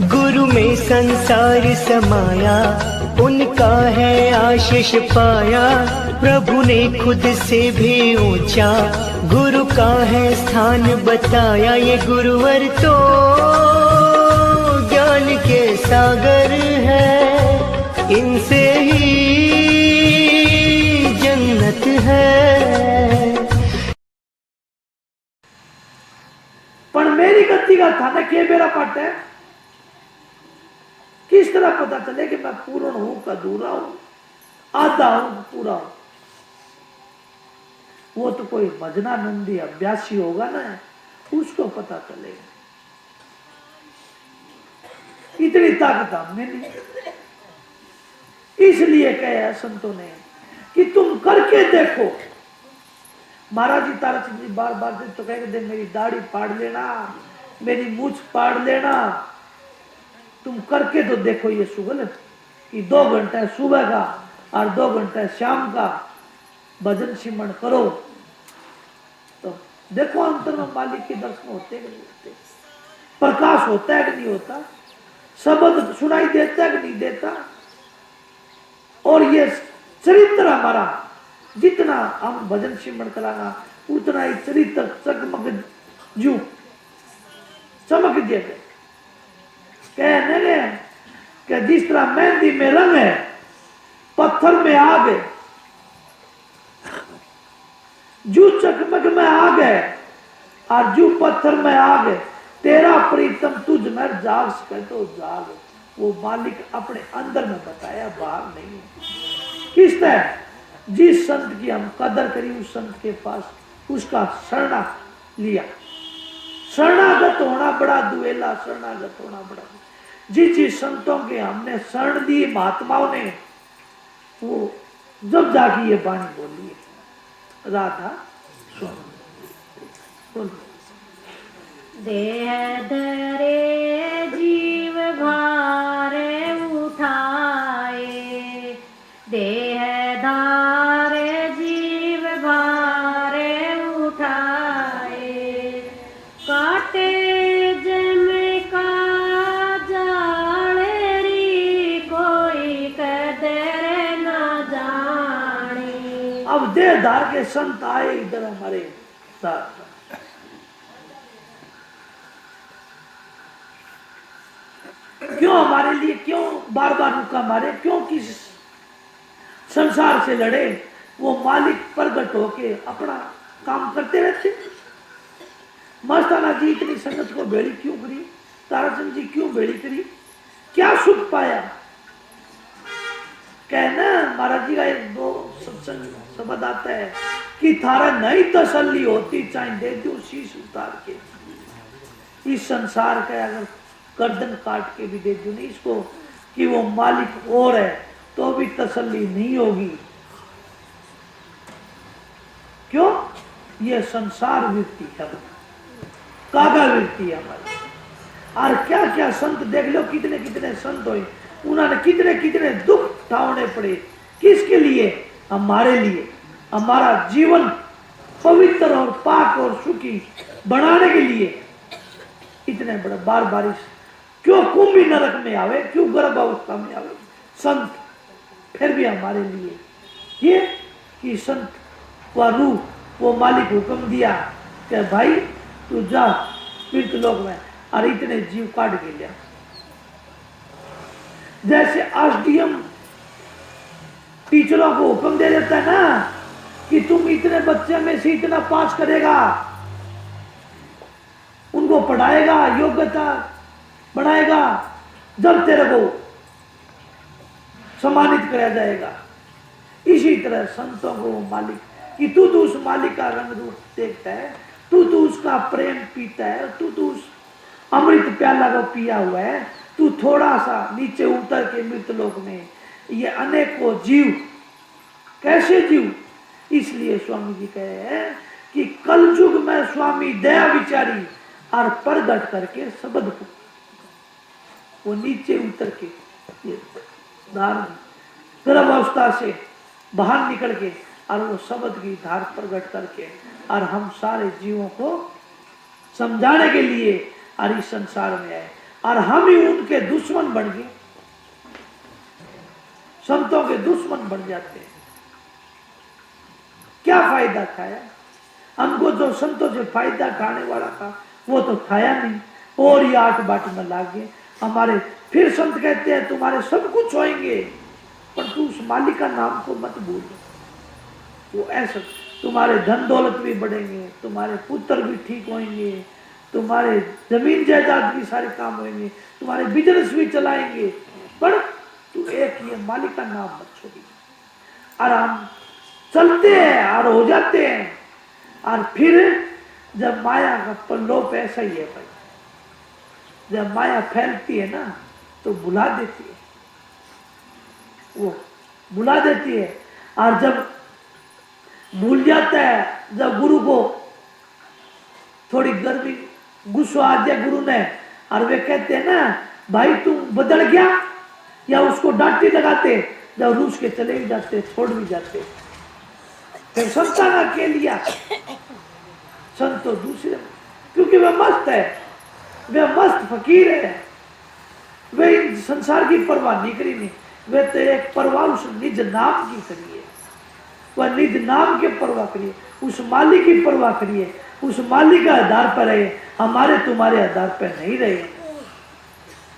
गुरु में संसार समाया, उनका है आशीष पाया। प्रभु ने खुद से भी ऊंचा गुरु का है स्थान बताया। ये गुरुवर तो ज्ञान के सागर है, इनसे ही जन्नत है। पर मेरी गति का थाने के मेरा पट है, किस तरह पता चले कि मैं पूर्ण हूं का अधूरा हूं, आधा हूं पूरा हूं? वो तो कोई भजनानंदी अभ्यासी होगा ना, उसको पता चलेगा। इतनी ताकत हमने नहीं, इसलिए कहा संतों ने कि तुम करके देखो। महाराज जी तारा सिंह जी बार बार तो कहेंगे मेरी दाढ़ी पाड़ लेना, मेरी मूछ पाड़ लेना, तुम करके तो देखो ये सुगल कि 2 घंटे सुबह का और 2 घंटे शाम का भजन सिमरण करो तो देखो अंतर में मालिक के दर्शन होते कि नहीं होते, प्रकाश होता है कि नहीं होता, शब्द सुनाई देता है कि नहीं देता। और ये चरित्र हमारा जितना हम भजन सिमरण कराना उतना ही चरित्र चकमक जू चमक जाते। कहने लगे कि जिस तरह मेहंदी में रंग है, पत्थर में आग है, जू चकमक में आग है और जू पत्थर में आग है, तेरा प्रीतम तुझ में जाग सके तो जाग। वो मालिक अपने अंदर में बताया, बाहर नहीं। किस तरह जिस संत की हम कदर करी, उस संत के पास उसका शरणा लिया। शरणागत होना बड़ा दुएला, शरणागत होना बड़ा। जिस संतों के हमने शरण दी महात्माओं ने, वो जब जाके ये बाणी बोली है, राधा सुन। देह धरे जीव भारे उठाए, देह धारे जीव भारे उठाए, काटे जम का जाले री कोई कदर न जाने। अब देहधार के संत आए इधर हमारे साथ, क्यों हमारे लिए, क्यों बार बार रुका मारे, क्यों किस संसार से लड़े? वो मालिक प्रगट होके अपना काम करते रहते। मस्ताना जी इतनी संगत को बेड़ी क्यों करी, ताराचंद जी क्यों बेड़ी करी, क्या सुख पाया? कहना महाराज जी का एक 2 सत्संग शब्द आता है कि थारा नहीं तसल्ली होती चाहे दे दो शीश उतार के। इस संसार का अगर गर्दन काट के भी दे दो नहीं इसको कि वो मालिक और है, तो भी तसल्ली नहीं होगी। क्यों? ये संसार वृत्ति है, कागा वृत्ति है हमारी। और क्या क्या संत देख लो, कितने कितने संत हुए, उन्होंने कितने कितने दुख उठाने पड़े। किसके लिए? हमारे लिए। हमारा जीवन पवित्र और पाक और सुखी बनाने के लिए इतने बड़े बार बारिश क्यों कुंभी नरक में आवे, क्यों गर्भ अवस्था में आवे संत, फिर भी हमारे लिए ये कि संत का रूप वो मालिक हुक्म दिया कि भाई तू जा तीर्थ लोक में, और इतने जीव काट के लिया। जैसे एसडीएम टीचरों को हुक्म दे देता है ना कि तुम इतने बच्चे में से इतना पास करेगा, उनको पढ़ाएगा, योग्यता बढ़ाएगा, जब तेरे को सम्मानित कराया जाएगा। इसी तरह संतों को मालिक कि तू तो उस मालिक का रंग रूप देखता है, तू तो उसका प्रेम पीता है, तू तो उस अमृत प्याला को पिया हुआ है, तू थोड़ा सा नीचे उतर के मृतलोक में ये अनेकों जीव कैसे जीव। इसलिए स्वामी जी कहे हैं कि कलयुग में स्वामी दया विचारी और प्रगट करके शब्द को वो नीचे उतर के ये धारण गर्भावस्था से बाहर निकल के और वो शब्द की धार प्रकट करके और हम सारे जीवों को समझाने के लिए और इस संसार में आए। और हम ही उनके दुश्मन बन गए, संतों के दुश्मन बन जाते हैं। क्या फायदा खाया? हमको जो संतों से फायदा खाने वाला था वो तो खाया नहीं, और ये 8 बाट में लागे हमारे। फिर संत कहते हैं तुम्हारे सब कुछ होंगे, पर तू उस मालिक का नाम को मत भूल। वो ऐसा तुम्हारे धन दौलत भी बढ़ेंगे, तुम्हारे पुत्र भी ठीक होंगे, तुम्हारे जमीन जायदाद भी सारे काम होंगे, तुम्हारे बिजनेस भी चलाएंगे, पर तू एक ये मालिक का नाम मत छोड़ी। और हम चलते हैं और हो जाते हैं, और फिर जब माया का प्रलोभ ऐसा ही है भाई, जब माया फैलती है ना तो बुला देती है, वो बुला देती है। और जब भूल जाता है, जब गुरु को थोड़ी गर्मी गुस्सा आ जाए गुरु ने, और वे कहते हैं ना भाई तुम बदल गया, या उसको डांटी लगाते, जब रूस के चले भी जाते, छोड़ भी जाते, फिर संतान के लिया संत तो दूसरे, क्योंकि वह मस्त है, वह मस्त फकीर है, वे संसार की परवाह नहीं करी, नहीं वे तो एक परवाह उस निज नाम की करिए, वह निज नाम के परवाह करिए, उस मालिक की परवाह करिए, उस मालिक का आधार पर रहे, हमारे तुम्हारे आधार पर नहीं रहे।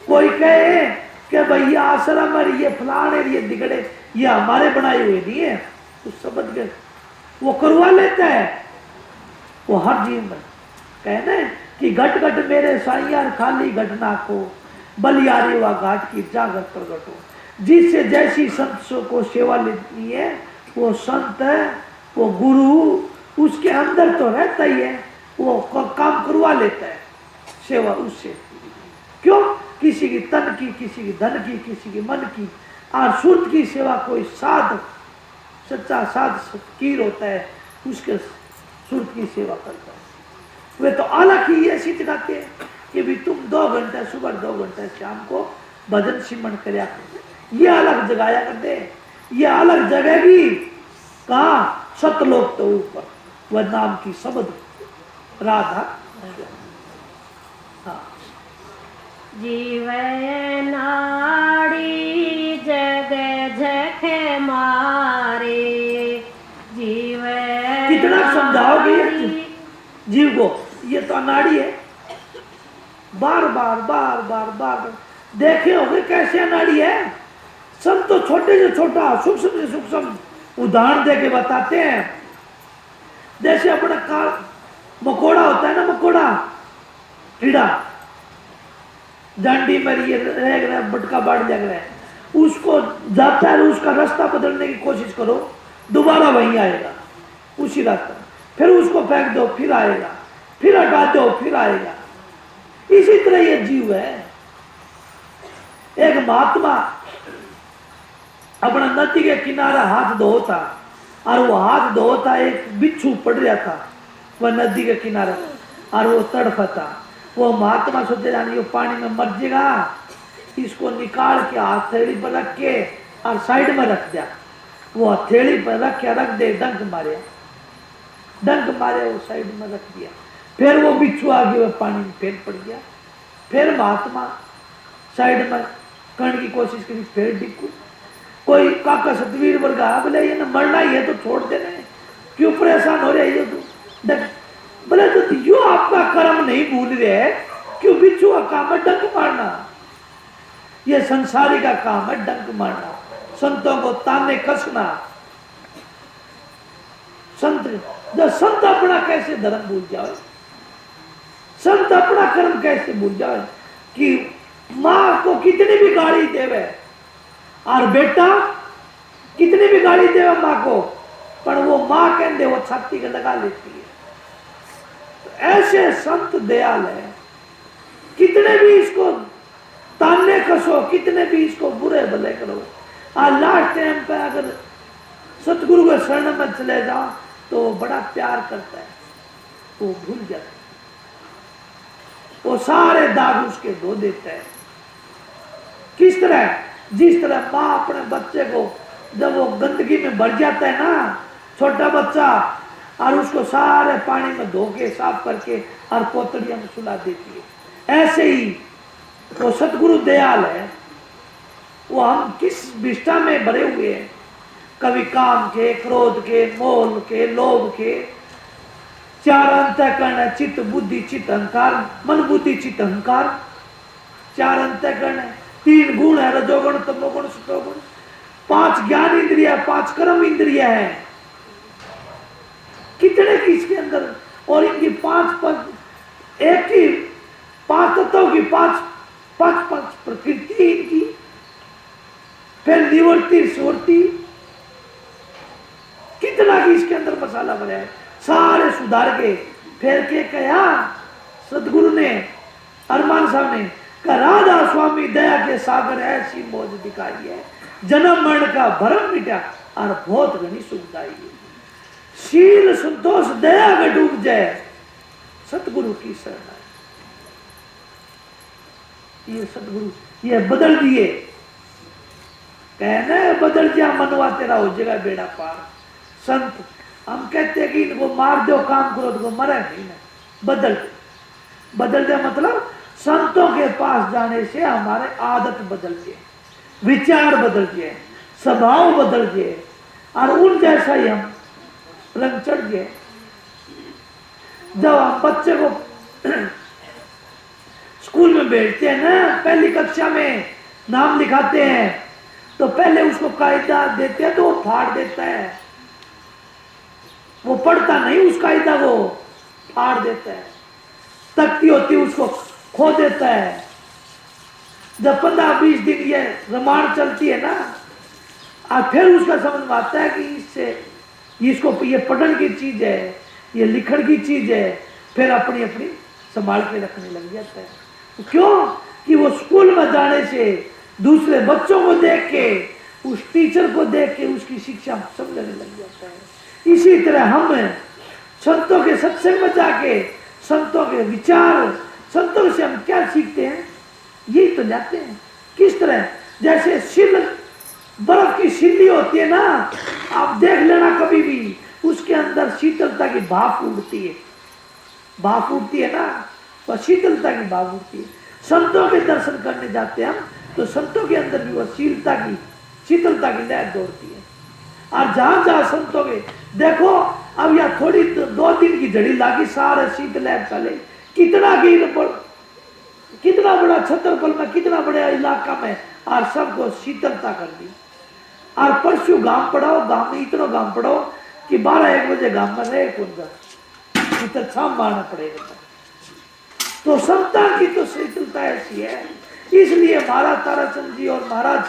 कोई कहे कि भैया आश्रम है, ये फलान है, ये दिगड़े, ये हमारे बनाए हुए नहीं है, उस शब्द के वो करवा लेता है। वो हर जीव में कहना कि घट घट मेरे साइयार खाली घटना को, बलियारी व घाट की जागर प्रगट हो। जिससे जैसी संत को सेवा लेनी है, वो संत है, वो गुरु उसके अंदर तो रहता ही है, वो काम करवा लेता है सेवा उससे। क्यों? किसी की तन की, किसी की धन की, किसी की मन की, और सुरत की सेवा कोई साध, सच्चा साध फकीर होता है, उसके सुरत की सेवा करता है। वे तो अलग ही ऐसी जगाते हैं कि भी तुम 2 घंटे सुबह 2 घंटे शाम को भजन सिमरन करया कर, ये अलग जगाया कर दे, ये अलग जगेगी कहाँ? सतलोक तो ऊपर, वह नाम की शब्द राधा। हाँ। जीव नाड़ी जग झख मारे, जीव कितना समझाओगे ये जीव को? ये तो अनाड़ी है, बार बार बार बार बार देखे होंगे कैसे अनाड़ी है। सब तो छोटे से छोटा, सूक्ष्म से सूक्ष्म उदाहरण देके बताते हैं। जैसे अपना मकोड़ा होता है ना, मकोड़ा कीड़ा डंडी में ये रह रहा है, बटका बाढ़ लग रहा है, उसको जाता है, उसका रास्ता बदलने की कोशिश करो, दोबारा वहीं आएगा उसी रास्ता, फिर उसको फेंक दो फिर आएगा, फिर हटा दो फिर आएगा। इसी तरह ये जीव है। एक महात्मा अपना नदी के किनारे हाथ धोता, और वो हाथ धोता, एक बिच्छू पड़ रहा था वह नदी के किनारे, और वो तड़फता। वो महात्मा सोचे जाने ये पानी में मर जाएगा, इसको निकाल के हथेली पर रख के और साइड में रख दिया। वो हथेली पर रख के रख दे, डंक मारे, डंक मारे, वो साइड में रख दिया। फिर वो बिच्छू आगे वो पानी में फेर पड़ गया। फिर महात्मा साइड में करने की कोशिश करी, फिर डिक्कू। कोई काका सतवीर वर्गा बोले ये ना मरना ही है तो छोड़ देना है, क्यों परेशान हो रहे हो तू? बोले तो यो आपका कर्म नहीं भूल रहे, क्यों बिच्छू का काम है डंक मारना, ये संसारी का काम है डंक मारना, संतों को ताने कसना। संत जब संत अपना कैसे धर्म भूल जाए, संत अपना कर्म कैसे भूल जाए कि माँ को कितनी भी गाली देवे और बेटा कितनी भी गाली देवे माँ को, पर वो माँ कहते वो छाती के लगा लेती है। तो ऐसे संत दयाल है, कितने भी इसको ताने कसो, कितने भी इसको बुरे भले करो, और लास्ट टाइम पे अगर सतगुरु के शरण में चले जाओ तो बड़ा प्यार करता है, वो भूल जाता है, वो सारे दाग उसके धो देता है। किस तरह? जिस तरह माँ अपने बच्चे को जब वो गंदगी में भर जाता है ना, छोटा बच्चा, और उसको सारे पानी में धो के साफ करके और पोतड़िया में सुला देती है, ऐसे ही वो सतगुरु दयाल है। वो हम किस विष्ठा में भरे हुए हैं, कभी काम के, क्रोध के, मोल के, लोभ के। चार अंतःकरण है, चित्त बुद्धि चित्त अहंकार, मन बुद्धि चित्त अहंकार। चार अंतःकरण है, तीन गुण है, रजोगुण तमोगुण सतोगुण। पांच ज्ञान इंद्रिया, पांच कर्म इंद्रिया है। कितने की इसके अंदर, और इनकी पांच एक की पांच तत्वों की पांच पांच पांच प्रकृति इनकी, फिर निवृत्ति सुवृत्ति, कितना की इसके अंदर मसाला भरा है। सारे सुधार के फिर के कहा सदगुरु ने, अरमान साहब ने कहा, राधा स्वामी दया के सागर ऐसी मौज दिखाई है, जन्म मरण का भरम मिटा और बहुत घनी सुखदाई है। शील संतोष दया में डूब जाए, सतगुरु की शरण। ये सतगुरु ये बदल दिए, कहना है बदल जा मनवा तेरा हो जाएगा बेड़ा पार। संत हम कहते हैं कि इनको मार दो, काम करो तो मरे नहीं ना, बदल बदल दे मतलब संतों के पास जाने से हमारे आदत बदल गए, विचार बदल गए, स्वभाव बदल गए, और उन जैसा ही हम रंग चढ़ गए। जब हम बच्चे को स्कूल में भेजते हैं ना, पहली कक्षा में नाम लिखाते हैं, तो पहले उसको कायदा देते हैं तो वो फाड़ देता है, वो पढ़ता नहीं उस कायदा को, फाड़ देता है। तख्ती होती उसको खो देता है। जब 15-20 दिन ये रमाण चलती है ना, और फिर उसका समझ में आता है कि इससे इसको ये पढ़ने की चीज है, ये लिखण की चीज है, फिर अपनी अपनी संभाल के रखने लग जाता है। तो क्यों कि वो स्कूल में जाने से दूसरे बच्चों को देख के, उस टीचर को देख के उसकी शिक्षा समझने लग जाता है। इसी तरह हम संतों के सत्संग में जाके संतों के विचार, संतों से हम क्या सीखते हैं, यही तो जाते हैं। किस तरह, जैसे सिल बर्फ की सिल्ली होती है ना, आप देख लेना कभी भी, उसके अंदर शीतलता की भाप उड़ती है, भाप उड़ती है ना, तो शीतलता की भाप उड़ती है। संतों के दर्शन करने जाते हैं हम, तो संतों के अंदर भी वो शीतलता की लहर दौड़ती है। और जहां जहां संतों के देखो, अब यह थोड़ी 2 दिन की झड़ी लागी, सारे शीत लहर चले, कितना बड़ा छतरपल में, कितना बड़ा इलाका में, और सबको शीतलता कर दी। और परसों गांव पड़ाओ, गांव में इतना गांव पड़ाओ कि 12-1 बजे गांव में रहे कौन इतना छाम मारना पड़ेगा। तो संता की तो शीतलता ऐसी है। इसलिए महाराज ताराचंद जी और महाराज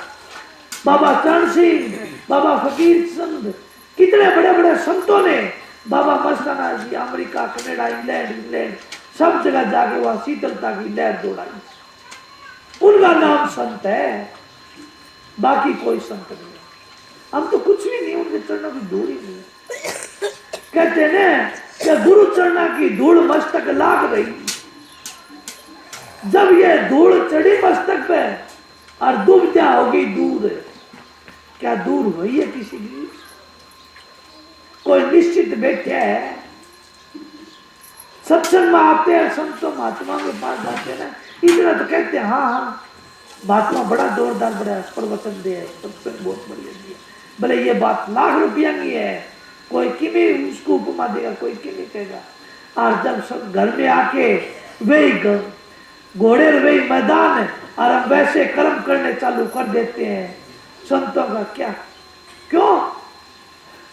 बाबा चरण सिंह, बाबा फकीर चंद, कितने बड़े बड़े संतों ने, बाबा मस्ताना जी अमेरिका, कनाडा, इंग्लैंड सब जगह जाके वहां शीतलता की लहर दौड़ाई। उनका नाम संत है, बाकी कोई संत नहीं। हम तो कुछ भी नहीं, उनके चरणों की धूल ही नहीं। कहते हैं कि गुरु चरणों की धूल मस्तक लाग रही, जब ये धूल चढ़ी मस्तक पे और दुविधा होगी दूर, क्या दूर हुई है किसी की? कोई निश्चित बैठे है, सत्संग में आते हैं, संतों महात्मा के पास जाते हैं ना, इतना तो कहते हैं हाँ महात्मा बड़ा जोरदार, बड़ा प्रवचन दे, सत्संग बहुत बढ़िया दिया, भले ये बात लाख रुपया की है, कोई किमें उसको उपमा देगा, कोई किमें कहेगा। और जब सब घर में आके वही घोड़े वही मैदान है, और हम वैसे कर्म करने चालू कर देते हैं, संतों का क्या? क्यों?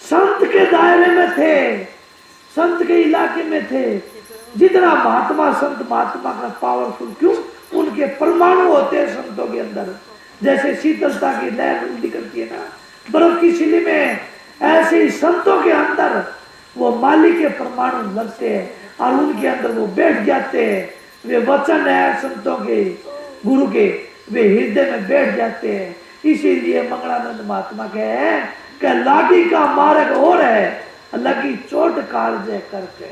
संत के दायरे में थे, संत के इलाके में थे। जितना महात्मा संत महात्मा का पावरफुल, क्यों? उनके परमाणु होते हैं संतों के अंदर, जैसे शीतलता की लहर निकलती है ना बर्फ की सिल्ली में, ऐसे ही संतों के अंदर वो मालिक के परमाणु लगते हैं और उनके अंदर वो बैठ जाते हैं। वे वचन है संतों के, गुरु के, वे हृदय में बैठ जाते हैं। इसीलिए मंगलानंद महात्मा कहे कि लागी का मार्ग और है, लगी चोट कालजे करके।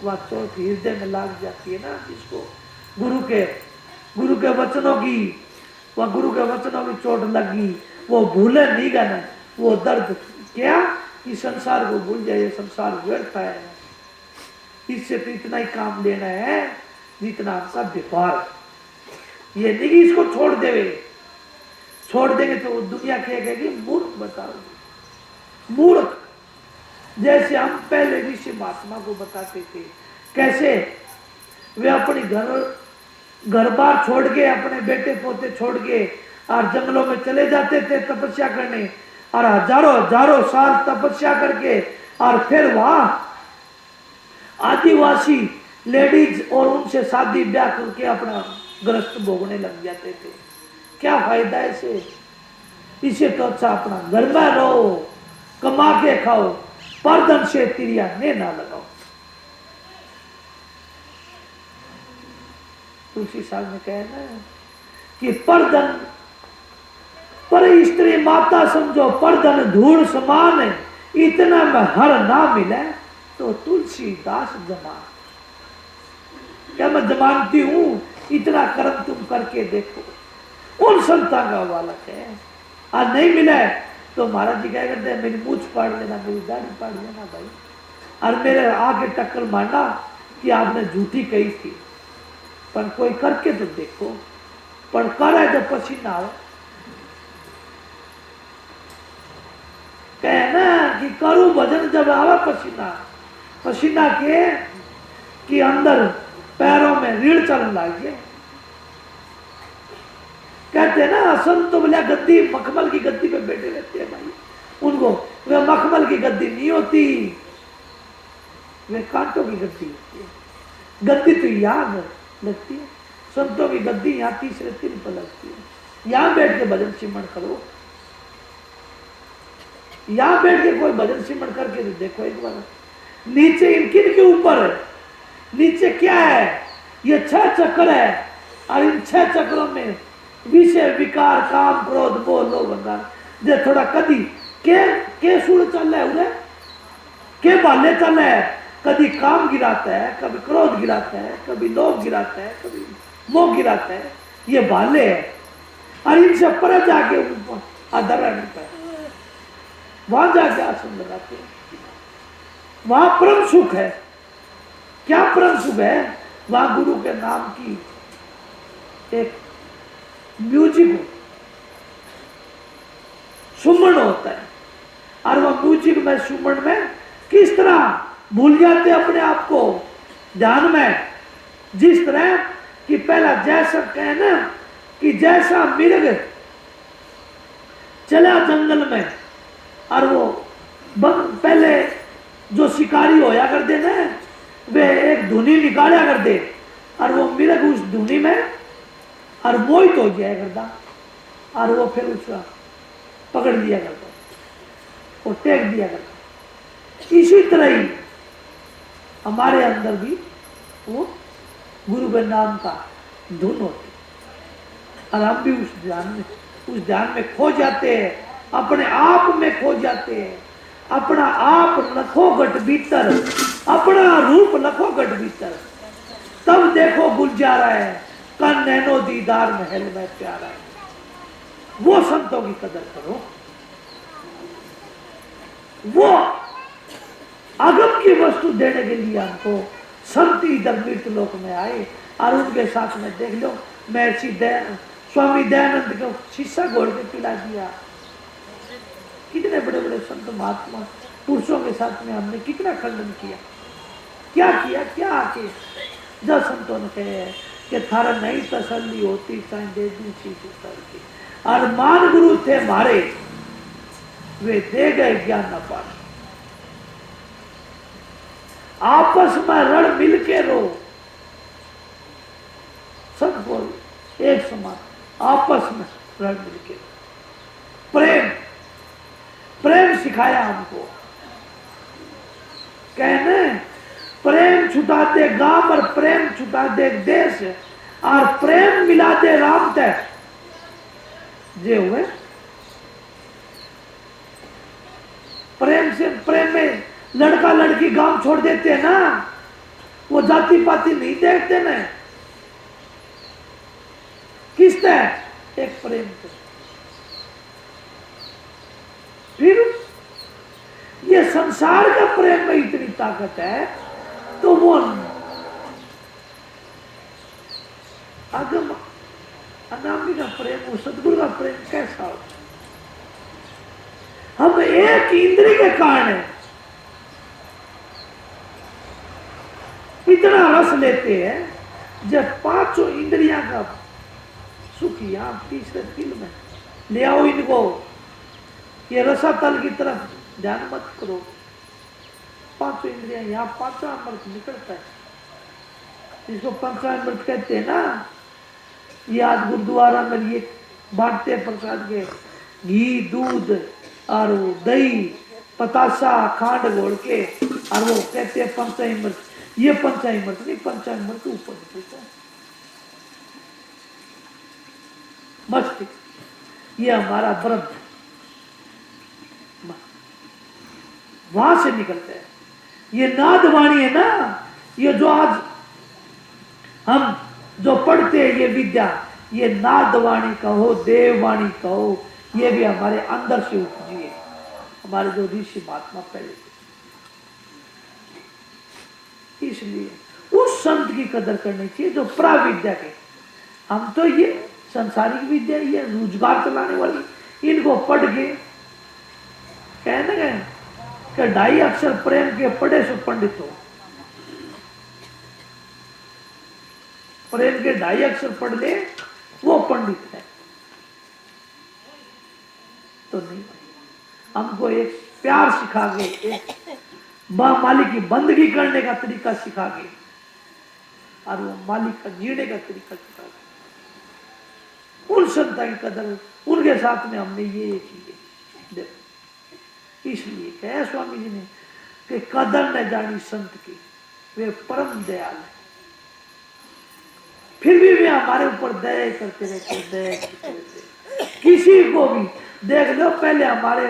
वह चोट हृदय में लाग जाती है ना, जिसको गुरु के वचनों की, वह गुरु के वचनों की चोट लगी, वो भूले नहीं गए, वो दर्द क्या कि संसार को भूल जाए, संसार व्यर्थ है, इससे तो इतना ही काम लेना है जितना आपका व्यापार है। ये नहीं कि इसको छोड़ देंगे तो वो दुनिया क्या कहेगी, मूर्ख बताओ, मूर्ख। जैसे हम पहले ऋषि महात्मा को बताते थे कैसे वे अपनी घर बार छोड़ के, अपने बेटे पोते छोड़ के और जंगलों में चले जाते थे तपस्या करने, और हजारों साल तपस्या करके और फिर वहां आदिवासी लेडीज और उनसे शादी ब्याह करके अपना ग्रस्त भोगने लग जाते थे। क्या फायदा इसे तो अच्छा अपना घर में रहो, कमा के खाओ, परधन से तिरिया ने ना लगाओ। तुलसी साहब ने कहा ना कि परधन पर स्त्री माता समझो, परधन धूल समान है, इतना में हर ना मिले तो तुलसीदास जमान। क्या मैं जमानती हूं, इतना कर्म तुम करके देखो, उन संता का बालक है। आज नहीं मिला तो महाराज जी क्या करते हैं, मेरी मूछ पाड़ लेना, मेरी दाढ़ी पाड़ लेना भाई, और मेरे आके टक्कर मारना कि आपने झूठी कही थी। पर कोई करके तो देखो, पर कर है जब पसीना आवे, कहे ना कि करूं भजन जब आवे पसीना के अंदर पैरों में रीढ़ चलने लगे। कहते हैं ना संत तो बोले गद्दी, मखमल की गद्दी पे बैठे रहते हैं भाई, उनको वे मखमल की गद्दी नहीं होती, वे कांटों की गद्दी होती है। गद्दी तो यहाँ लगती है, संतों की गद्दी यहाँ तीसरे दिन पर लगती है। यहाँ बैठ के भजन सिमरण करो, यहाँ बैठ के कोई भजन सिमरण करके तो देखो एक बार। नीचे इनकिन के ऊपर है, नीचे क्या है, ये 6 चक्र है, और इन 6 चक्रों में विषय विकार काम क्रोध मोह लोभ अहंकार, जे थोड़ा कदी के सुर चल रहा है उन्हें, के बाले चल रहा है, कभी काम गिराता है, कभी क्रोध गिराता है, कभी लोभ गिराता है, कभी मोह गिराता है, ये बाले है। और इनसे पर जाके ऊपर आधारा नहीं, वहां जाके आसन लगाते हैं, वहां परम सुख है। क्या परम सुख है, वहां गुरु के नाम की एक म्यूजिक सुमन होता है, और वह म्यूजिक में सुमन में किस तरह भूल जाते अपने आप को ध्यान में, जिस तरह कि पहला जैसा कहे ना कि जैसा मिर्ग चला जंगल में, और वो पहले जो शिकारी होया करते ना, वे एक धुनी निकाला करते, और वो मिर्ग उस धुनी में और मोहित हो जाया करता, और वो फिर उसका पकड़ दिया करता और टेक दिया करता। इसी तरह ही हमारे अंदर भी वो गुरु के नाम का धुन होती, और हम भी उस ध्यान में खो जाते हैं, अपने आप में खो जाते हैं। अपना आप लखो गट भीतर, अपना रूप लखो गट भीतर, तब देखो गुलजारा है, कन नैनो दीदार महल में प्यारा है। वो संतों की कदर करो, वो अगम की वस्तु देने के लिए हमको संत इधर मृत लोक में आए, और उनके साथ में देख लो महर्षि स्वामी दयानंद को शीशा घोड़ के पिला दिया। कितने बड़े बड़े संत महात्मा पुरुषों के साथ में हमने कितना खंडन किया, क्या किया, क्या आके जब संतों ने कहे कि थारा नहीं तसल्ली होती चाहे दे दी चीज की, और मान गुरु थे हमारे, वे दे गए ज्ञान न पाने। आपस में रण मिल के रो, सब बोल एक समान, आपस में रण मिल के प्रेम प्रेम सिखाया हमको। कहने प्रेम छुटा दे गांव और प्रेम छुटा दे देश, और प्रेम मिला दे राम तय जे हुए। प्रेम से प्रेम में लड़का लड़की गांव छोड़ देते हैं ना, वो जाति पाति नहीं देखते ना, किस तरह एक प्रेम से। फिर ये संसार का प्रेम में इतनी ताकत है, तो वो अगम अनामी का प्रेम और सदगुरु का प्रेम कैसा हो? हम एक इंद्रिय के कारण इतना रस लेते हैं, जब पांचों इंद्रियां का सुख यहाँ तीसरे दिल में ले आओ इनको, ये रसातल की तरफ ध्यान मत करो। पांचों इंद्रियां यहाँ पंचामृत निकलता है, इसको पंचामृत कहते हैं ना। ये आज गुरुद्वारा में ये बांटते हैं प्रसाद के, घी दूध और वो दही पतासा खांड घोल के, और वो कहते हैं पंचामृत। ये पंचामृत नहीं, पंचामृत ऊपर निकलता है मस्तिष्क, ये हमारा ब्रह्म वहां से निकलता है। ये नादवाणी है ना, ये जो आज हम जो पढ़ते हैं ये विद्या, ये नादवाणी कहो देववाणी कहो, ये भी हमारे अंदर से उपजी है, हमारे जो ऋषि महात्मा पहले। इसलिए उस संत की कदर करनी चाहिए जो प्राविद्या के। हम तो ये संसारिक विद्या, ये रोजगार चलाने वाली, इनको पढ़ के कहने गए कि 2.5 अक्षर प्रेम के पढ़े सो पंडित हो। प्रेम के 2.5 अक्षर पढ़ ले वो पंडित है तो नहीं। हमको एक प्यार सिखा के, एक मालिक की बंदगी करने का तरीका सिखा के, और वो मालिक का जीने का तरीका सिखा के। उन संता की कदर, उनके साथ में हमने ये किए। इसलिए कहा स्वामी जी ने कि कदर न जानी संत की, वे परम दयाल है। फिर भी वे हमारे ऊपर दया करते रहते, दया करते रहते। किसी को भी देख लो, पहले हमारे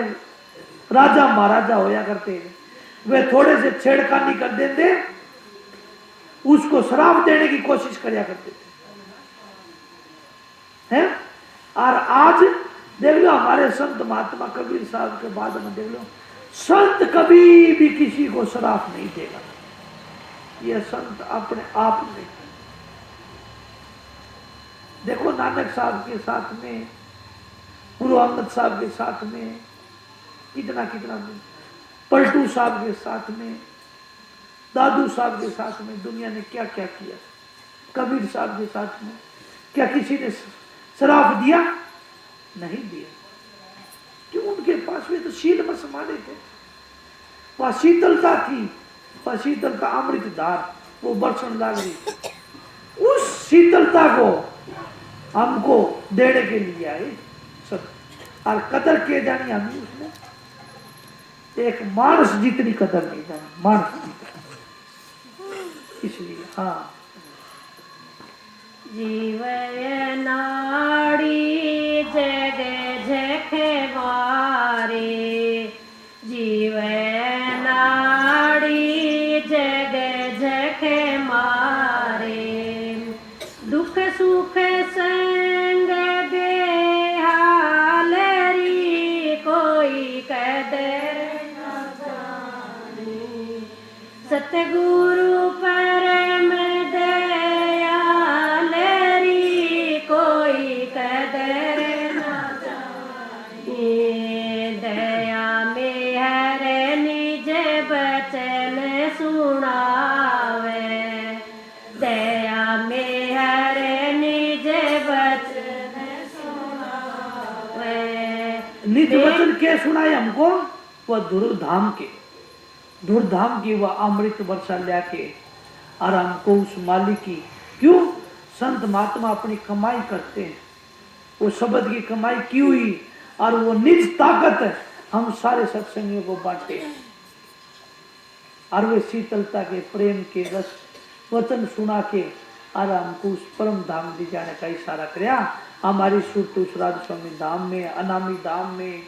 राजा महाराजा होया करते हैं, वे थोड़े से छेड़खानी कर देते, उसको शराब देने की कोशिश करया करते थे, हैं? और आज देख लो हमारे संत महात्मा कबीर साहब के बाद में देख लो, संत कभी भी किसी को शराब नहीं देगा। ये संत अपने आप में देखो, नानक साहब के साथ में, गुरु अंगद साहब के साथ में, कितना कितना, पलटू साहब के साथ में, दादू साहब के साथ में दुनिया ने क्या क्या किया। कबीर साहब के साथ में क्या किसी ने शराब दिया? नहीं दिया। क्यों? उनके पास में तो शील में समाने थे, वह शीतलता थी, वह शीतलता अमृत धार वो बरसन लाग रही। उस शीतलता को हमको देने के लिए आए सब, और कदर किए जानी हमें उसमें एक मानस जितनी कदर नहीं जानी, मानस जितनी। इसलिए हाँ, जीव नाड़ी जग झखे मारे, जीव नाड़ी जग झखे मारे, दुख सुख संग दे हालरी, कोई कदर न जाने, सतगुरु परम दयाल री, कोई कदर न जाने, दया में हर निज बचन सुनावे, दया में हर निज बचन सुनावे। निज वचन के सुनाए हमको? वह धुरधाम के, धुरधाम की वह अमृत वर्षा लेके, और हमको उस मालिक की। क्यों? संत महात्मा अपनी कमाई करते हैं, वो शब्द की कमाई की हुई, और वो निज ताकत हम सारे सत्संगियों को बांटे, और वे शीतलता के प्रेम के रस वचन सुना के, और हमको उस परम धाम ले जाने का इशारा कराया। हमारी सुरत उस राधा स्वामी धाम में, अनामी धाम में,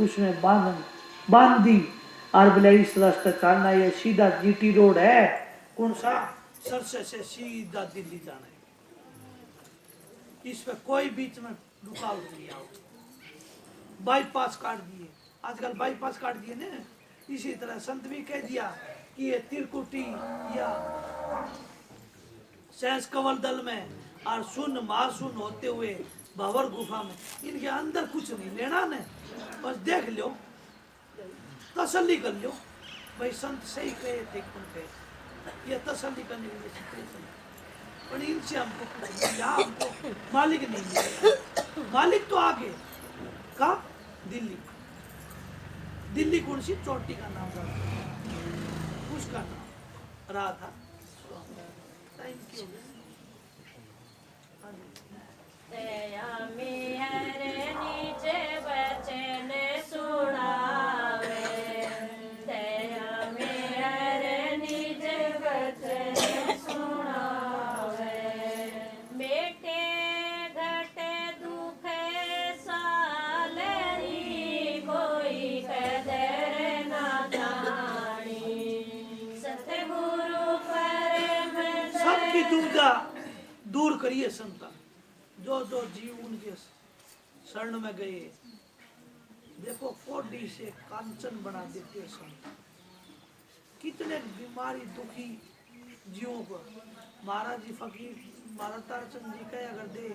उसमें बांध दी, और बोले इस रास्ते चलना, ये सीधा जीटी रोड है। कौन सा? सरसे से सीधा दिल्ली जाना है, इस पे कोई बीच में रुकावट नहीं आओ। बाईपास काट दिए, आजकल बाईपास काट दिए ना। इसी तरह संत भी कह दिया कि ये तिरकुटी या सहस कवल दल में और सुन मासून होते हुए भंवर गुफा में, इनके अंदर कुछ नहीं लेना ने, बस देख लो, तसल्ली कर लो, भाई संत सही कहे थे कौन कहे, ये तसल्ली करने के लिए सिचुएशन। पर इनसे हमको कुछ नहीं मिला, हमको मालिक नहीं मिला। मालिक तो आगे कहा दिल्ली, दिल्ली कौन सी चोटी का नाम था, उसका नाम राधा। Thank you. दया मेरे निज वचन सुनावे, दया मेरे निज वचन सुनावे, बेटे घट दुख सालरी कोई कदर ना जानी, सतगुरु परम सबकी दुविधा दूर करिए संता, जो जो जीव उनके शरण में गए, देखो कोडी से कांचन बना देते हैं संत। कितने बीमारी दुखी जीवों को महाराज जी फकीर महाराज तारचंद जी कहे अगर दे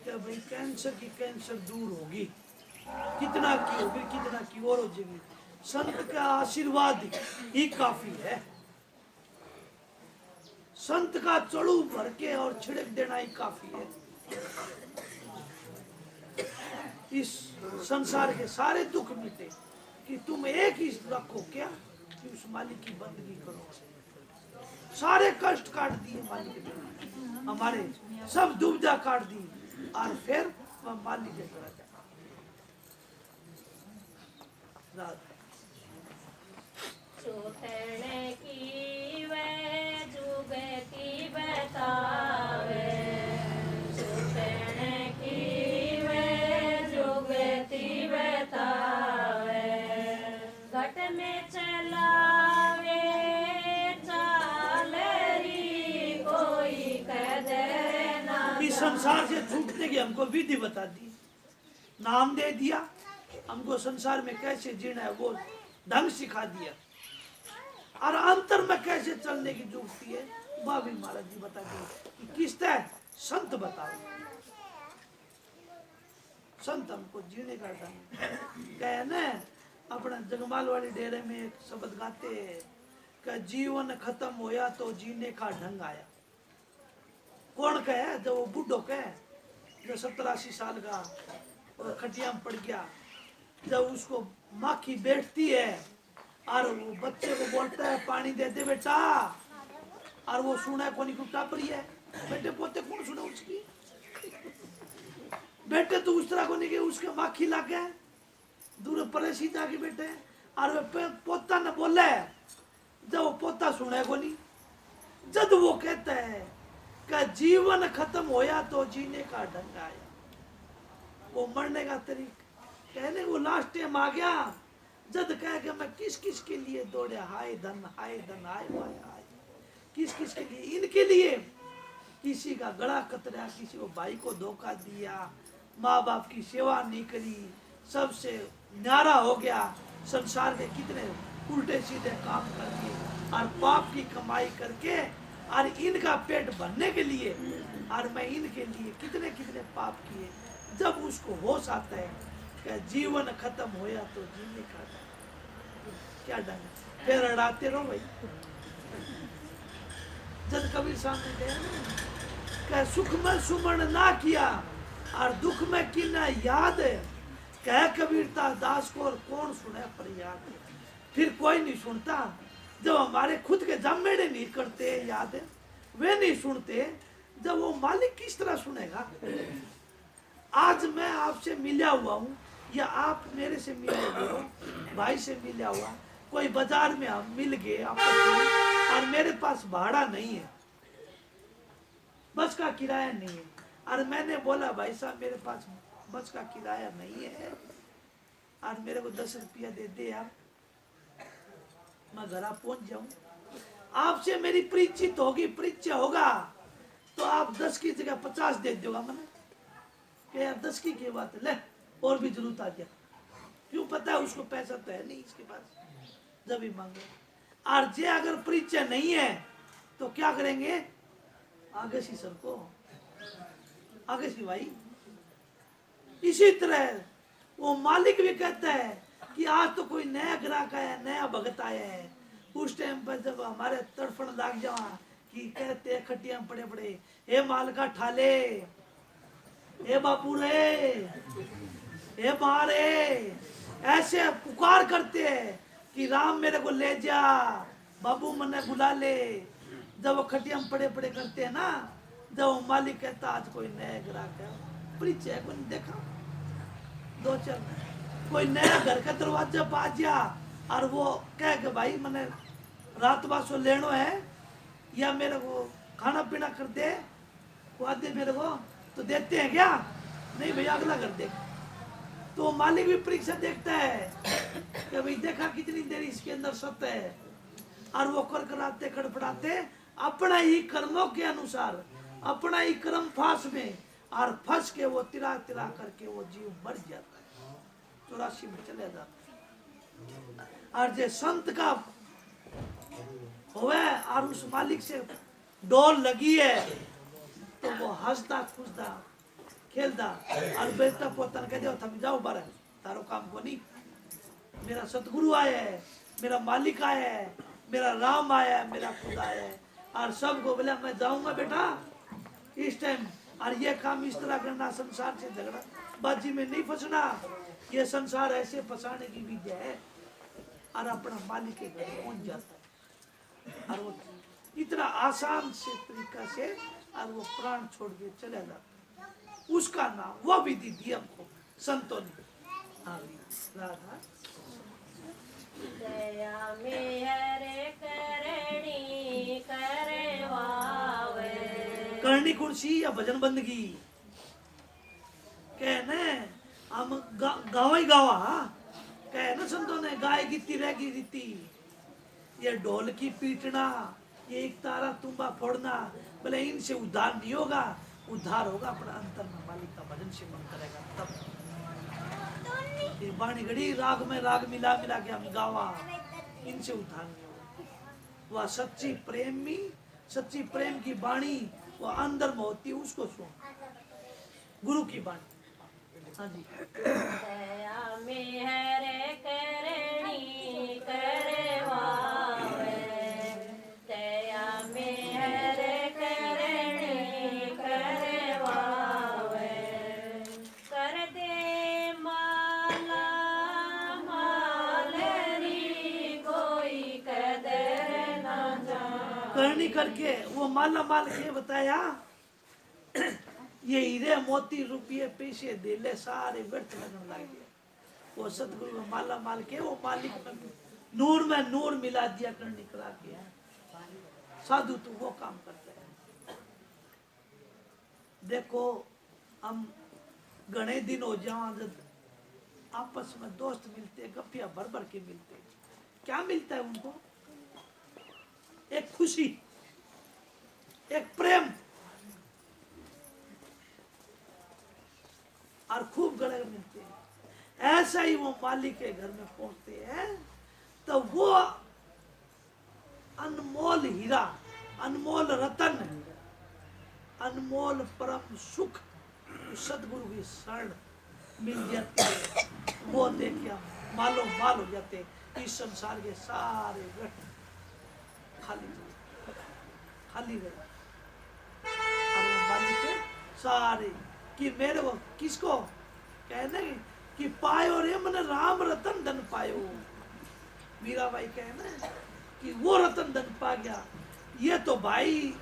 कि भाई कैंसर की कैंसर दूर होगी, कितना की होगी, कितना की और हो जाएगी। संत का आशीर्वाद ही काफी है, संत का चड़ू भर के और छिड़क देना ही काफी है। इस संसार के सारे दुख मिटे कि तुम एक ही रखो क्या कि उस मालिक की बंदगी करो। सारे कष्ट काट दिए मालिक ने, हमारे सब दुविधा काट दी, और फिर वह मालिक के तरह जाए। चूथड़ की वह जुगती बतावे, चूथड़ की वह जुगती बतावे, घट में चलावे चालरी कोई कदर ना। इस संसार से छूटने की हमको विधि बता दी, नाम दे दिया, हमको संसार में कैसे जीना है वो ढंग सिखा दिया, और अंतर में कैसे चलने की जुगती है वह भी महाराज जी बता दिए कि किस तरह संत बताओ। संत हमको जीने का ढंग कहे न, अपना जगमाल वाली डेरे में एक शब्द गाते कि जीवन खत्म होया तो जीने का ढंग आया। कौन कहे? जब वो बुढ़ो कहे, जो 70-80 साल का और खटिया में पड़ गया, जब उसको माखी बैठती है और वो बच्चे को बोलता है पानी दे दे बेटा, और वो सुना कोनी को टापरी है, बेटे पोते कौन सुना उसकी, बेटे तो उस तरह को नहीं कि उसके माखी लग गए दूर परेशी जाके बैठे, और वे पोता ने बोले, जब वो पोता सुने को नहीं, जब वो कहता है कि जीवन खत्म होया तो जीने का ढंग आया, वो मरने का तरीका कहने वो लास्ट टाइम आ गया, जद कह के मैं किस किस के लिए दौड़े, हाय धन हाय धन हाय हाय हाय, किस किस के लिए, इनके लिए किसी का गला कतरा, किसी को भाई को धोखा दिया, माँ बाप की सेवा नहीं करी, सबसे न्यारा हो गया, संसार के कितने उल्टे सीधे काम करके और पाप की कमाई करके, और इनका पेट भरने के लिए, और मैं इनके लिए कितने कितने पाप किए। जब उसको होश आता है कि जीवन खत्म होया तो जीने का क्या ढंग, फिर अड़ाते रहो भाई। जब कबीर सामने गए सुख में सुमन ना किया और दुख में किना याद है, कह कबीरता दास को और कौन सुने फरियाद। फिर कोई नहीं सुनता, जब हमारे खुद के जमेड़े नहीं करते याद है, वे नहीं सुनते, जब वो मालिक किस तरह सुनेगा। आज मैं आपसे मिला हुआ हूँ या आप मेरे से मिले हुए हो, भाई से मिला हुआ, कोई बाजार में हम मिल गए और मेरे पास भाड़ा नहीं है, बस का किराया नहीं है, और मैंने बोला भाई साहब मेरे पास बस का किराया नहीं है और मेरे को 10 रुपया दे दे आप, मैं घर पहुंच जाऊं। आपसे मेरी परिचित होगी, परिचय होगा तो आप 10 की जगह 50 दे दोगा मैंने, कि यार 10 की बात है, ले और भी जरूरत आ गया, क्यों पता है उसको पैसा तो है नहीं इसके पास, जब भी मांगे। और जे अगर परिचय नहीं है तो क्या करेंगे, आगे सी सर को आगे सी भाई। इसी तरह वो मालिक भी कहता है कि आज तो कोई नया ग्राहक आया, नया भगत आया है। उस टाइम पर जब हमारे तड़फड़ लाग जावा कि कहते खटिया पड़े पड़े, हे मालका ठाले, हे बापू रे, हे मारे, ऐसे पुकार करते हैं कि राम मेरे को ले जा, बाबू मने बुला ले। जब वो खटिया पड़े पड़े करते हैं ना, जब वो मालिक कहता आज कोई नया ग्राहक है, परिचय को नहीं देखा, दो चार कोई नया घर का दरवाजा पा गया और वो कह के भाई मैंने रात बासो लेनो है या मेरे को खाना पीना कर दे, वो आदे मेरे को तो देते हैं क्या? नहीं भैया अगला कर दे। तो मालिक भी परीक्षा देखता है कि भाई देखा कितनी देर इसके अंदर सत्य है, और वो कर कराते खड़पड़ाते अपना ही कर्मों के अनुसार अपना ही कर्म फांस में और फंस के वो तिरा तिरा करके वो जीव मर जाता है, 84 में चले जाता है। और जो संत का होवे और उस मालिक से डोर लगी है तो वो हंसता खुशता खेलता और बेटा पोता कह दो थम जाओ बारे तारो काम को नहीं, मेरा सतगुरु आया है, मेरा मालिक आया है, मेरा राम आया है, मेरा खुदा आया है। और सबको बोला मैं जाऊंगा बेटा इस टाइम, और ये काम इस तरह करना, संसार से झगड़ा बाजी में नहीं फंसना, ये संसार ऐसे फंसाने की विद्या है। और अपना मालिक के घर पहुंच जाता है और वो इतना आसान से तरीका से और वो प्राण छोड़ के चले जाता है। उसका नाम वो विधि दी हमको संतों ने। राधा दया मेहर करणी करवावे, करनी कुर्सी या भजन बंदगी कहने हम गावा ही गावा कहे ना संतों ने, गाय गीती रहेगी रीति, ये ढोल की पीटना, ये एक तारा तुम्बा फोड़ना, बोले इनसे उद्धार नहीं होगा, उद्धार होगा अपना अंतर में मालिक का भजन से मन करेगा तब। ये बाणी घड़ी राग में राग मिला मिला के हम गावा, इनसे उद्धार नहीं होगा। वह सच्ची प्रेमी, सच्ची प्रेम की बाणी वह अंदर में होती है, उसको सुन, गुरु की बाणी। हाँ जी। दया मेहर करणी करवावे, दया मेहर करणी करवावे, कर दे माला मालरी कोई कदर ना जाने। करनी करके वो माला माल के बताया, ये हीरे मोती रुपये पैसे दिले सारे व्यर्थ लगने लग गए। वो सतगुरु में माला माल के वो मालिक में नूर मिला दिया करनी करा के। साधु तो वो काम करते हैं। देखो हम घने दिन हो जाओ जब आपस में दोस्त मिलते, गपिया भर भर के मिलते, क्या मिलता है उनको? एक खुशी, एक प्रेम, और खूब गले मिलते हैं। ऐसा ही वो मालिक के घर में पहुंचते हैं तो वो अनमोल हीरा, अनमोल रतन, अनमोल परम सुख सदगुरु की शरण मिल जाती है। वो देखिए मालो माल हो जाते, इस संसार के सारे ग्रह खाली रहे। और वो मालिक के सारे कि मेरे को किसको कहने कि पायो रे मन राम रतन धन पायो। मीराबाई कहना कि वो रतन धन पा गया, ये तो भाई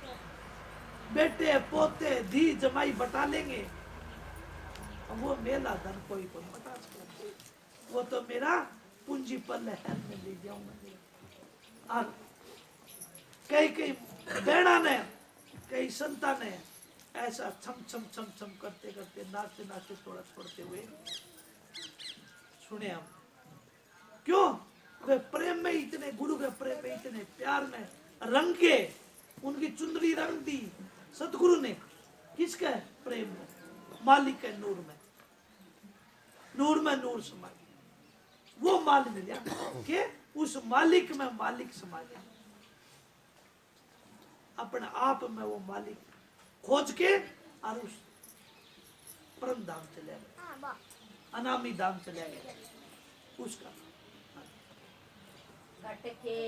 बेटे पोते धी जमाई बटा लेंगे, वो मेरा धन कोई कोई बता सकता, वो तो मेरा पूंजी पर लहर में ले जाऊंगा। और कई कई बेड़ा ने, कई संता ने ऐसा छम छम छम छम करते करते नाचते नाचते थोड़ा छोड़ते हुए सुने हम। क्यों? वे प्रेम में इतने, गुरु के प्रेम में इतने प्यार में रंग के, उनकी चुंदरी रंग दी सतगुरु ने। किसके प्रेम में? मालिक के नूर में, नूर में नूर समा गया। वो माल मिल गया कि उस मालिक में मालिक समा गया। अपने आप में वो मालिक खोज के और उस परम धाम चले गए, अनामी धाम चले गए उसका। कटके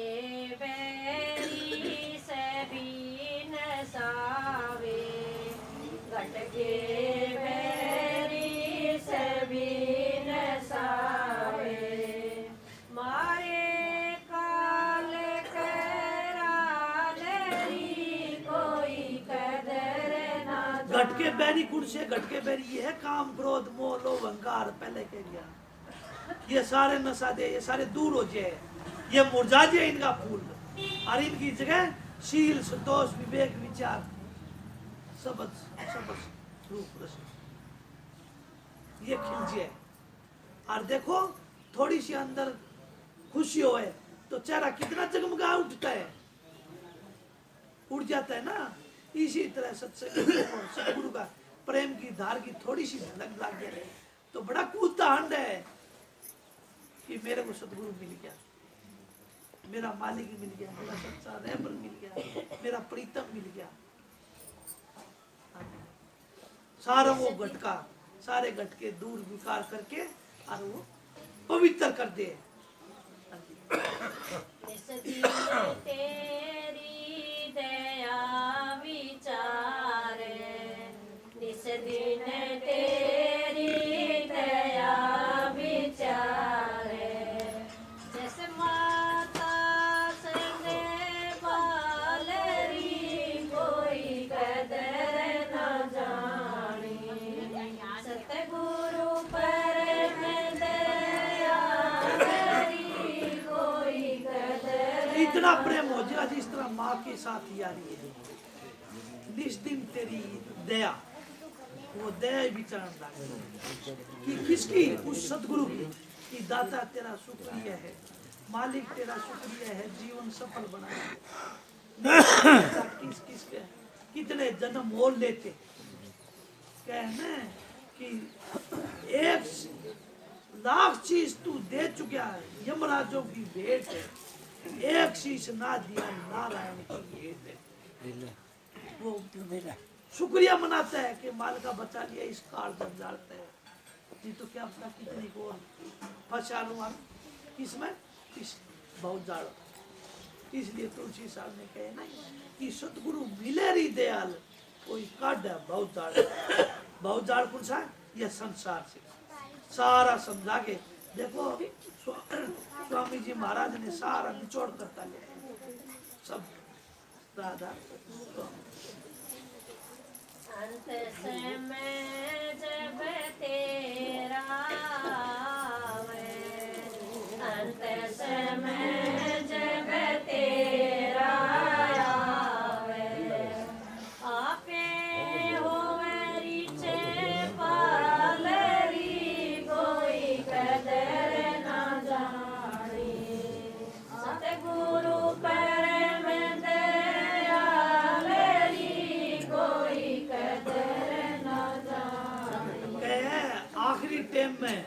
बैरी सभी न सावे, कटके बैरी सभी न सावे, मारे काल कराल री कोई कदर ना जाने। घटके बैरी गुण से घटके बैरी ये है काम क्रोध मोह लोभ अहंकार, पहले कह दिया ये सारे नशा दे, ये सारे दूर हो जाए, ये मुरझा जाए इनका फूल, और इनकी जगह शील संतोष विवेक विचार सबद सबद रूप रस ये खिल जाए। और देखो थोड़ी सी अंदर खुशी होए तो चेहरा कितना जगमगा उठता है, उड़ जाता है ना। इसी तरह सत्संग सतगुरु का प्रेम की धार की थोड़ी सी झलक लग जाए तो बड़ा कूदता हंड है कि मेरे को सतगुरु मिल गया, मेरा मालिक मिल गया, मेरा सच्चा रहबर मिल गया, मेरा प्रीतम मिल गया। सारा वो घटका सारे घटके दूर विकार करके और वो पवित्र कर दे। इस दिन तेरी दया विचार, इस दिन तेरी दया विचार, जस माता संग बालरी कोई कदर न जाने, सतगुरु परम दया करी कोई कदर। इतना प्रेम हो जाए जिस तरह माँ के साथ यारी है। जिस दिन तेरी दया, वो दया विचारण लगे कि किसकी, उस सतगुरु की कि दाता तेरा शुक्रिया है, मालिक तेरा शुक्रिया है, जीवन सफल बनाया। किस किस के कितने जन्म और लेते कहना कि 1,00,000 चीज तू दे चुका है, यमराजों की भेंट है, एक शीश ना दिया नारायण की भेंट है। वो शुक्रिया मनाता है कि माल का बचा लिया इस काल जंजाल पे, जी तो क्या पता कितनी को फंसा लूंगा किसमें, इस बहुत जाड़। इसलिए तुलसी साहब ने कहे ना कि सतगुरु मिले री दयाल कोई काट है बहुत जाड़। बहुत जाड़ कौन सा, यह संसार से सारा समझा के देखो। स्वामी जी महाराज ने सारा निचोड़ करता लिया सब राधा। अंत समय जब तेरा आवे, अंत समय जब तेरा आवे, आपे होवरी चे पालरी कोई कदर न जाने, सतगुरु परम दयालरी कोई कदर न जाने। आखिरी टाइम में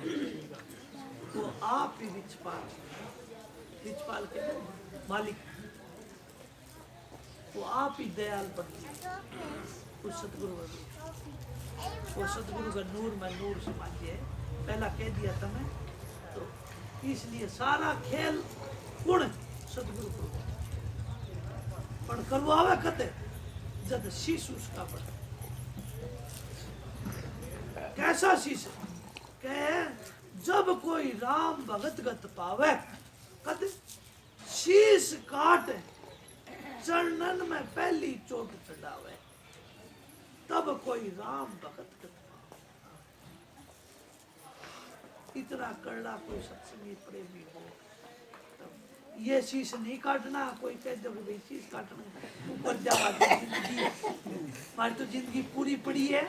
वो आप ही रिचपाल के मालिक, वो आप ही दयाल बन गए उस सतगुरु बन गए। वो सतगुरु का नूर में नूर समाजिए पहला कह दिया था मैं, तो इसलिए सारा खेल गुण सतगुरु को पण करवावे कते जब शीश उसका बने। कैसा शीश कहे जब कोई राम भगत गत पावे, कद शीश काट चरणन में पहली चोट चढ़ावे, तब कोई राम भगत गत पावे। इतना करना कोई सत्संगी प्रेमी हो तब ये शीश नहीं काटना। कोई कह दो भाई शीश काटना ऊपर जावा, जिंदगी हमारी तो जिंदगी पूरी पड़ी है,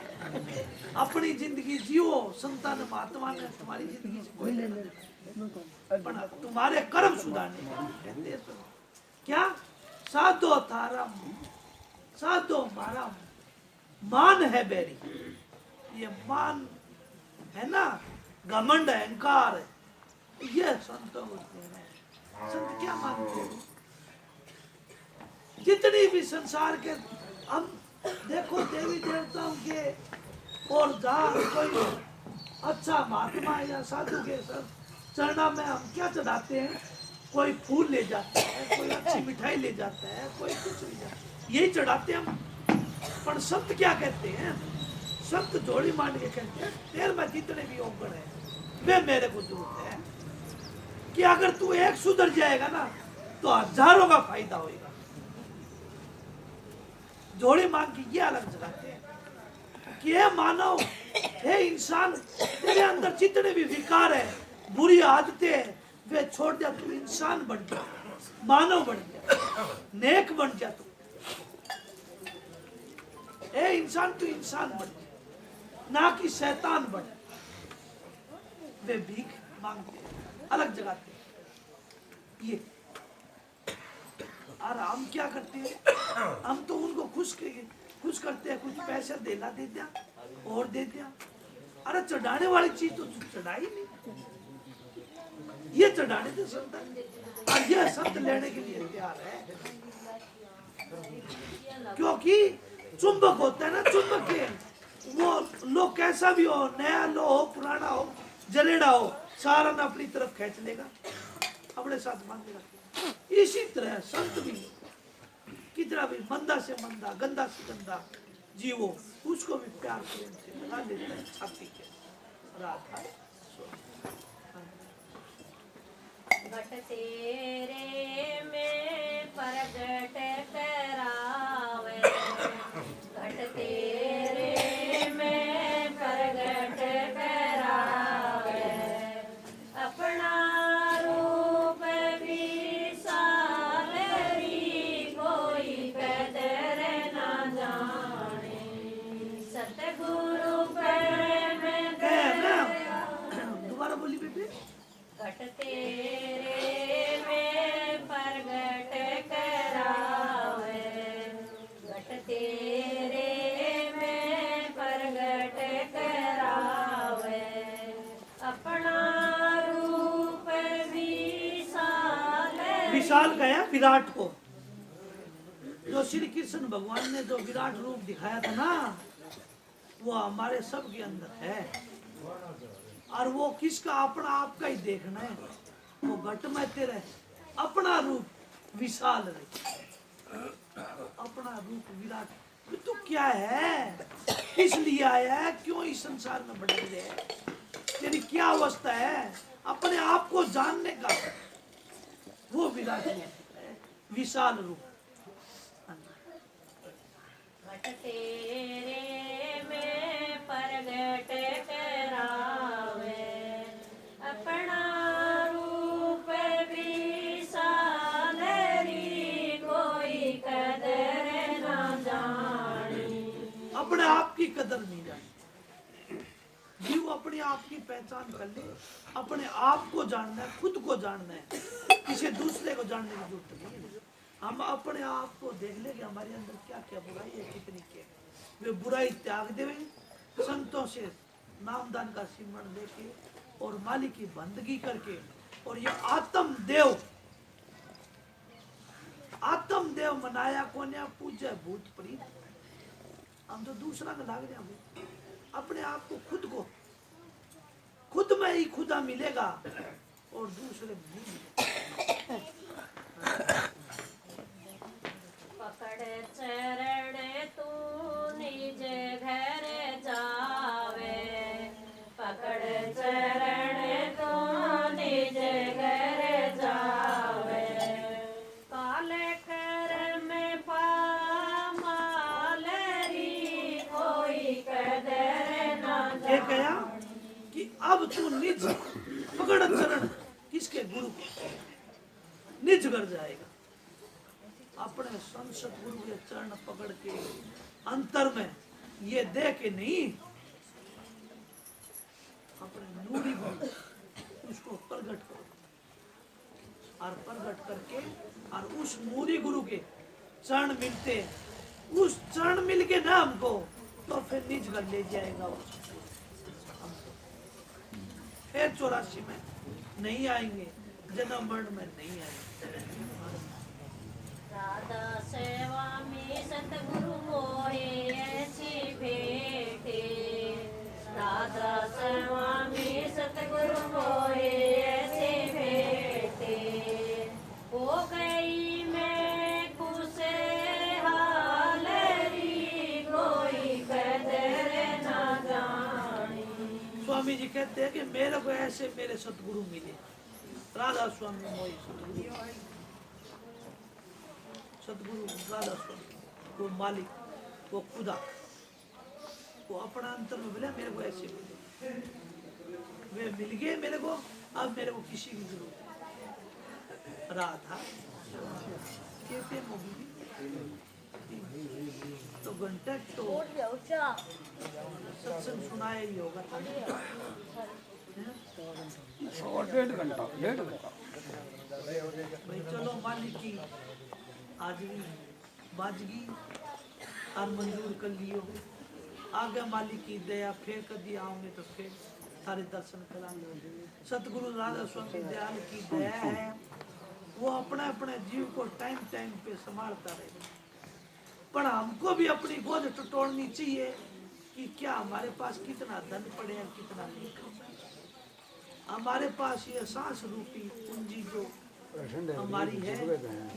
अपनी जिंदगी जियो। संतान महात्मा ने तुम्हारी जिंदगी से कोई लेना देना, पर तुम्हारे कर्म सुधारने कहते हैं। क्या साधो थारा साधो मारा मान है बैरी, ये मान है ना, घमंड अहंकार है, ये संतों को देना है। संत क्या मानते हैं, जितनी भी संसार के हम देखो देवी देवताओं के और जहाँ कोई अच्छा महात्मा या साधु के सर चरणा में हम क्या चढ़ाते हैं, कोई फूल ले जाता है, कोई अच्छी मिठाई ले जाता है, कोई कुछ ले जाता है, यही चढ़ाते हैं हम। पर संत क्या कहते हैं, संत जोड़ी मान के कहते हैं तेरे में जितने भी अवगुण है वे मेरे को जरूरत है, कि अगर तू एक सुधर जाएगा ना तो हजारों का फायदा होगा। जोड़ी मांग के ये अलग जगाते हैं कि हे मानव, हे इंसान, तेरे अंदर जितने भी विकार है, बुरी आदतें हैं, वे छोड़ जा, तू इंसान बन जा, मानव बन जा, नेक बन जा। तू हे इंसान, तू इंसान बन जा, ना कि शैतान बन। वे भीख मांगते हैं, अलग जगाते हैं। ये और हम क्या करते हैं, हम तो उनको खुश करते हैं, कुछ पैसे देना दे दिया और दे दिया। अरे चढ़ाने वाली चीज तो चढ़ाई नहीं, ये चढ़ाने थे संत, और ये संत लेने के लिए तैयार है। क्योंकि चुंबक होता है ना, चुंबक है वो, लो कैसा भी हो, नया लो हो, पुराना हो, जलेड़ा हो, सारा ना अपनी तरफ खींच लेगा, अपने साथ बांध लेगा। इसी तरह संत भी कितना भी मंदा से मंदा, गंदा से गंदा जीवो, उसको भी प्यार प्रेम से लगा लेता है छाती के। राधा घट तेरे में प्रगट करावे, घट तेरे में प्रगट करावे, अपना रूप विशाल री कोई कदर ना जाने, सतगुरु प्रेम दोबारा बोली बेटे। घट तेरे में प्रगट करावे, घट तेरे में प्रगट करावे, अपना रूप विशाल। विशाल गया विराट को, जो श्री कृष्ण भगवान ने जो विराट रूप दिखाया था ना, वो हमारे सब के अंदर है। और वो किसका, अपना आप का ही देखना है। वो घट में तेरे अपना रूप विशाल रहे, अपना रूप विराट। तू क्या है, किस लिए आया है, क्यों इस संसार में बढ़ रहे है, तेरी क्या अवस्था है, अपने आप को जानने का वो विराट रूप है, विशाल रूप। घट तेरे में प्रगट करावे, अपना रूप विशाल री कोई कदर ना जानी। अपने आप की कदर नहीं जानी, जीव अपने आप की पहचान कर ले, अपने आप को जानना है, खुद को जानना है, किसी दूसरे को जानने की जरूरत नहीं है। हम अपने आप को देख ले कि हमारे अंदर क्या क्या बुराई है, कितनी क्या, वे बुराई त्याग देवे, संतों से नामदान का सिमरण लेके और मालिक की बंदगी करके, और ये आत्म देव मनाया कोन्या पूज्य भूत प्रीत। हम तो दूसरा का लाग रहे, अपने आप को खुद में ही खुदा मिलेगा और दूसरे में नहीं मिलेगा। पकड़ चरण तू निज घर जावे, पकड़ चरण तू निज घर जावे, काल कर में पामाल री कोई कदर ना ये कहा कि अब तू निज पकड़ चरण, किसके गुरु को, निज घर जाएगा, अपने संसद गुरु के चरण पकड़ के अंतर में ये दे के नहीं, अपने नूरी गुरु उसको प्रकट करो, और प्रकट करके और उस नूरी गुरु के चरण मिलते, उस चरण मिल के ना हमको, तो फिर निज घर ले जाएगा वो। फिर 84 में नहीं आएंगे, जन्म मरण में नहीं आएंगे। राधा सेवा में सतगुरु मोहे ऐसी भेटे, राधा स्वामी सतगुरु मोहे ऐसे भेटे हो गई मैं खुशे हालरी कोई कदर ना जानी। स्वामी जी कहते हैं कि मेरे को ऐसे मेरे सतगुरु मिले, राधा स्वामी मोही सतगुरु, सतगुरु राधा स्वामी वो मालिक, वो खुदा, वो अपना अंतर में मिला, मेरे को ऐसे मिले, वे मिल गए मेरे को, अब मेरे को किसी की जरूरत नहीं। राधा कहते मोगी तो घंटे तो सत्संग सुनाया ही होगा था। 1.5 घंटा भाई चलो मालिक की हाजरी बाजगी और मंजूर कर लियो, आगे मालिक की दया, फिर कभी आओगे तो फिर सारे दर्शन करा लो। सतगुरु राधा स्वामी दयाल की दया है, वो अपने अपने जीव को टाइम टाइम पे संभालता रहे, पर हमको भी अपनी गोद टटोलनी चाहिए कि क्या हमारे पास कितना धन पड़े है, कितना नहीं। हमारे पास ये सांस रूपी पूंजी जो हमारी है,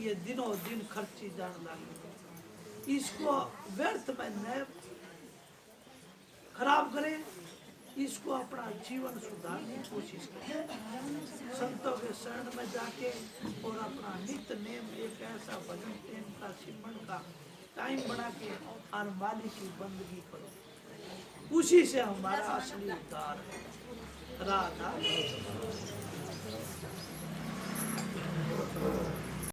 ये दिनों दिन खर्ची जाने लगी, इसको व्यर्थ में न खराब करें, इसको अपना जीवन सुधारने की कोशिश करें। संतों के शरण में जाके और अपना नित्य नेम एक ऐसा भजन टेम का सिमरन का टाइम बना के और मालिक की बंदगी करो, उसी से हमारा असली उद्धार है। राधा